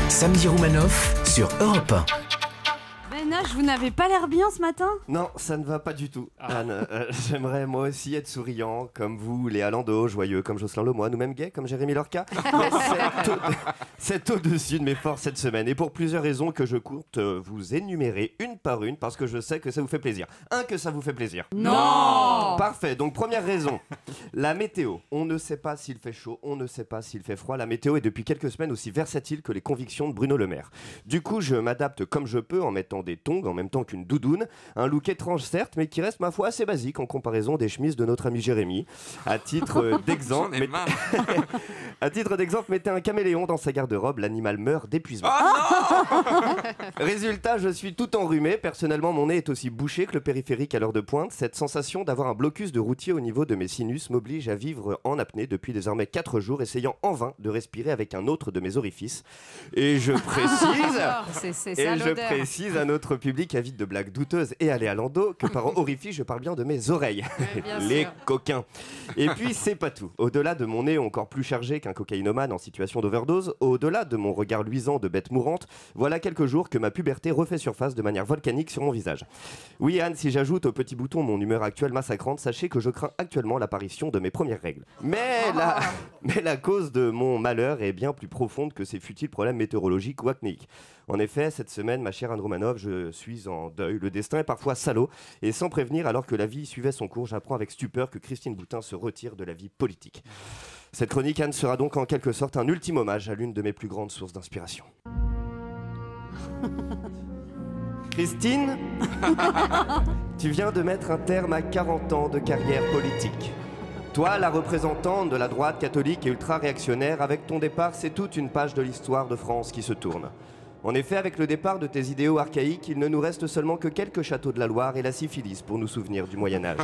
Samedi Roumanoff sur Europe 1. Ben H, vous n'avez pas l'air bien ce matin? Non, ça ne va pas du tout, Anne. J'aimerais moi aussi être souriant, comme vous, Léa Landau, joyeux comme Jocelyn Lemoyne, ou même gay comme Jérémy Lorca. Mais c'est au-dessus de mes forces cette semaine. Et pour plusieurs raisons que je compte vous énumérer une par une, parce que je sais que ça vous fait plaisir. Que ça vous fait plaisir. Non. Parfait, donc première raison, la météo. On ne sait pas s'il fait chaud, on ne sait pas s'il fait froid. La météo est depuis quelques semaines aussi versatile que les convictions de Bruno Le Maire. Du coup, je m'adapte comme je peux en mettant des tongs en même temps qu'une doudoune. Un look étrange certes, mais qui reste ma foi assez basique en comparaison des chemises de notre ami Jérémy. À titre d'exemple, mettez un caméléon dans sa garde-robe, l'animal meurt d'épuisement. Résultat, je suis tout enrhumé. Personnellement, mon nez est aussi bouché que le périphérique à l'heure de pointe. Cette sensation d'avoir un blocus de routier au niveau de mes sinus m'oblige à vivre en apnée depuis désormais 4 jours, essayant en vain de respirer avec un autre de mes orifices. Et je précise à notre public avide de blagues douteuses et à Léa Landau que par orifice, je parle bien de mes oreilles. Les coquins. Et puis, c'est pas tout. Au-delà de mon nez encore plus chargé qu'un cocaïnomane en situation d'overdose, au-delà de mon regard luisant de bête mourante, voilà quelques jours que ma puberté refait surface de manière volcanique sur mon visage. Oui, Anne, si j'ajoute au petit bouton mon humeur actuelle massacrante, sachez que je crains actuellement l'apparition de mes premières règles. Mais la cause de mon malheur est bien plus profonde que ces futiles problèmes météorologiques ou acnéiques. En effet, cette semaine, ma chère Anne Romanoff, je suis en deuil. Le destin est parfois salaud. Et sans prévenir, alors que la vie suivait son cours, j'apprends avec stupeur que Christine Boutin se retire de la vie politique. Cette chronique, Anne, sera donc en quelque sorte un ultime hommage à l'une de mes plus grandes sources d'inspiration. Christine, tu viens de mettre un terme à 40 ans de carrière politique. Toi, la représentante de la droite catholique et ultra-réactionnaire, avec ton départ, c'est toute une page de l'histoire de France qui se tourne. En effet, avec le départ de tes idéaux archaïques, il ne nous reste seulement que quelques châteaux de la Loire et la syphilis pour nous souvenir du Moyen-Âge.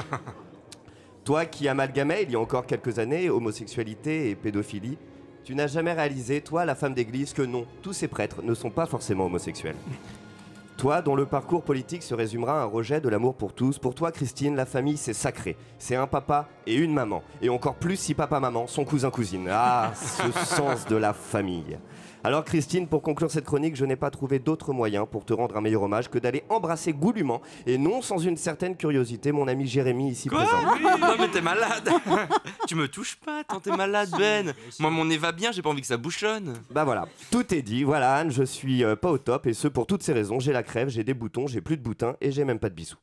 Toi qui amalgamais, il y a encore quelques années, homosexualité et pédophilie, tu n'as jamais réalisé, toi, la femme d'église, que non, tous ces prêtres ne sont pas forcément homosexuels. Toi, dont le parcours politique se résumera à un rejet de l'amour pour tous, pour toi, Christine, la famille, c'est sacré. C'est un papa et une maman. Et encore plus si papa-maman sont cousin-cousine. Ah, ce sens de la famille. Alors Christine, pour conclure cette chronique, je n'ai pas trouvé d'autre moyen pour te rendre un meilleur hommage que d'aller embrasser goulûment, et non sans une certaine curiosité, mon ami Jérémy ici présent. Oui, non mais t'es malade. Tu me touches pas, tant t'es malade, Ben. Moi mon nez va bien, j'ai pas envie que ça bouchonne. Bah voilà, tout est dit. Voilà Anne, je suis pas au top, et ce pour toutes ces raisons. J'ai la crève, j'ai des boutons, j'ai plus de boutins, et j'ai même pas de bisous.